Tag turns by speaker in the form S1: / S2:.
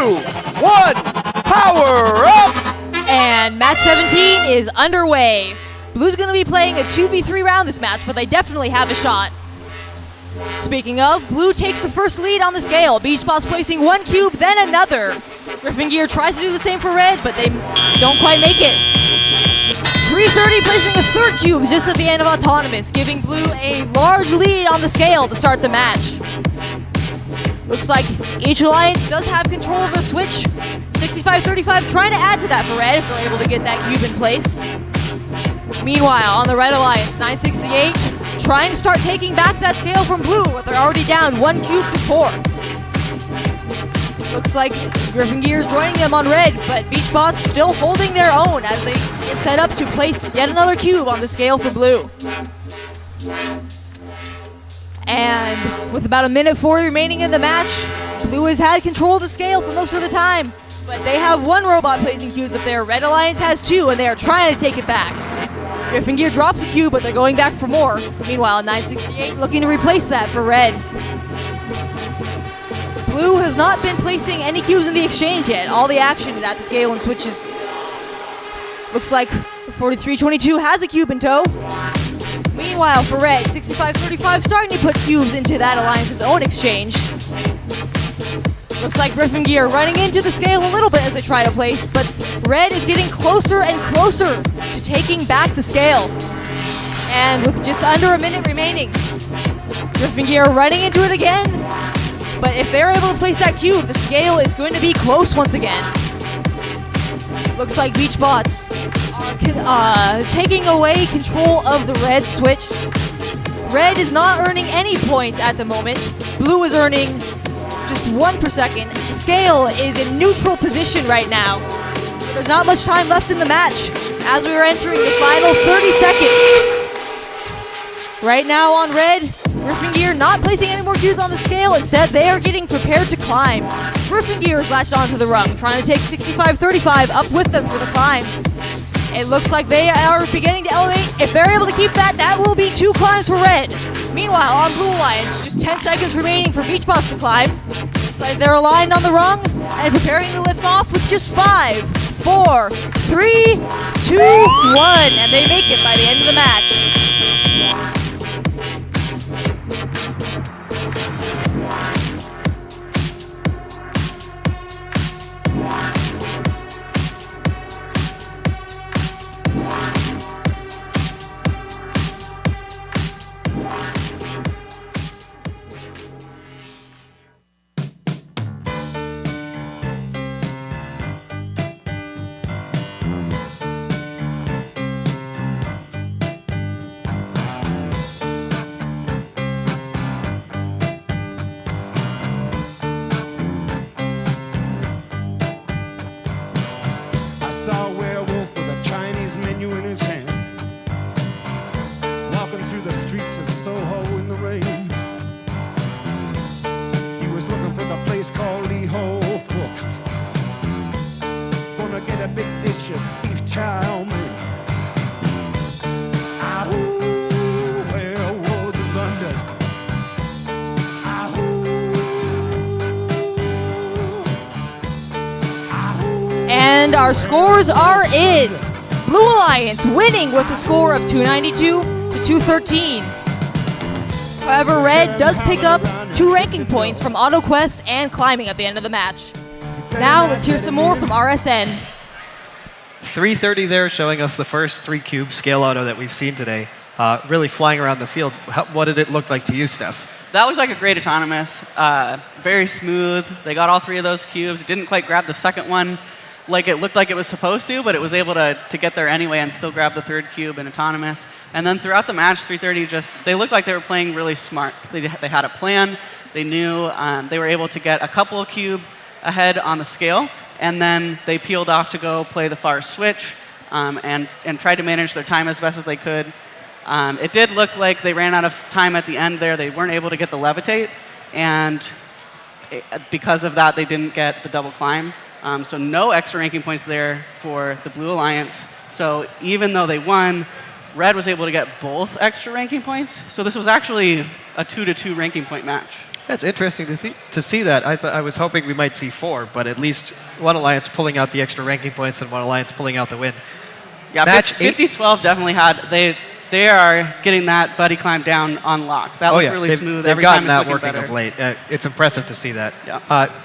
S1: 1, power up!
S2: And match 17 is underway. Blue's going to be playing a 2v3 round this match, but they definitely have a shot. Speaking of, Blue takes the first lead on the scale. Beach Blitz placing one cube, then another. Griffin Gear tries to do the same for Red, but they don't quite make it. 330 placing the third cube just at the end of Autonomous, giving Blue a large lead on the scale to start the match. Looks like each alliance does have control of a switch. 65-35 trying to add to that for Red if they're able to get that cube in place. Meanwhile, on the Red Alliance, 968 trying to start taking back that scale from Blue, but they're already down 1 cube to 4. Looks like Griffin Gear is joining them on Red, but Beach Blitz still holding their own as they get set up to place yet another cube on the scale for Blue. And with about 1:40 remaining in the match, Blue has had control of the scale for most of the time, but they have 1 robot placing cubes up there. Red Alliance has 2, and they are trying to take it back. Griffin Gear drops a cube, but they're going back for more. Meanwhile, 968 looking to replace that for Red. Blue has not been placing any cubes in the exchange yet. All the action is at the scale and switches. Looks like 4322 has a cube in tow. Meanwhile, for Red, 65-35 starting to put cubes into that alliance's own exchange. Looks like Griffin Gear running into the scale a little bit as they try to place, but Red is getting closer and closer to taking back the scale. And with just under a minute remaining, Griffin Gear running into it again. But if they're able to place that cube, the scale is going to be close once again. Looks like Beach Blitz are taking away control of the Red switch. Red is not earning any points at the moment. Blue is earning just 1 per second. The scale is in neutral position right now. There's not much time left in the match as we are entering the final 30 seconds. Right now on Red, Griffin Gear not placing any more cubes on the scale. Instead, they are getting prepared to climb. Griffin Gear is latched onto the rung, trying to take 65-35 up with them for the climb. It looks like they are beginning to elevate. If they're able to keep that, that will be 2 climbs for Red. Meanwhile, on Blue Alliance, just 10 seconds remaining for Beach Blitz to climb. Looks like they're aligned on the rung and preparing to lift off with just 5, 4, 3, 2, 1. And they make it by the end of the match. And our scores are in. Blue Alliance winning with a score of 292 to 213. However, Red does pick up 2 ranking points from AutoQuest and climbing at the end of the match. Now let's hear some more from RSN.
S3: 330 there, showing us the first 3 cube scale auto that we've seen today. Really flying around the field. What did it look like to you, Steph?
S4: That looked like a great autonomous. Very smooth. They got all 3 of those cubes. Didn't quite grab the second one like it looked like it was supposed to, but it was able to get there anyway and still grab the 3rd cube in autonomous. And then throughout the match, 330 they looked like they were playing really smart. They had a plan. They knew they were able to get a couple of cube ahead on the scale, and then they peeled off to go play the far switch and tried to manage their time as best as they could. It did look like they ran out of time at the end there. They weren't able to get the levitate, and because of that, they didn't get the double climb. So no extra ranking points there for the Blue Alliance. So even though they won, Red was able to get both extra ranking points. So this was actually a 2-to-2 ranking point match.
S3: That's interesting to see that. I was hoping we might see 4, but at least one alliance pulling out the extra ranking points and one alliance pulling out the win.
S4: Yeah,
S3: Match
S4: 50-12 definitely had they are getting that buddy climb down on lock. That looked really smooth.
S3: They've
S4: Every
S3: gotten
S4: time it's
S3: that
S4: looking
S3: working
S4: better.
S3: of late. It's impressive to see that.
S4: Yeah.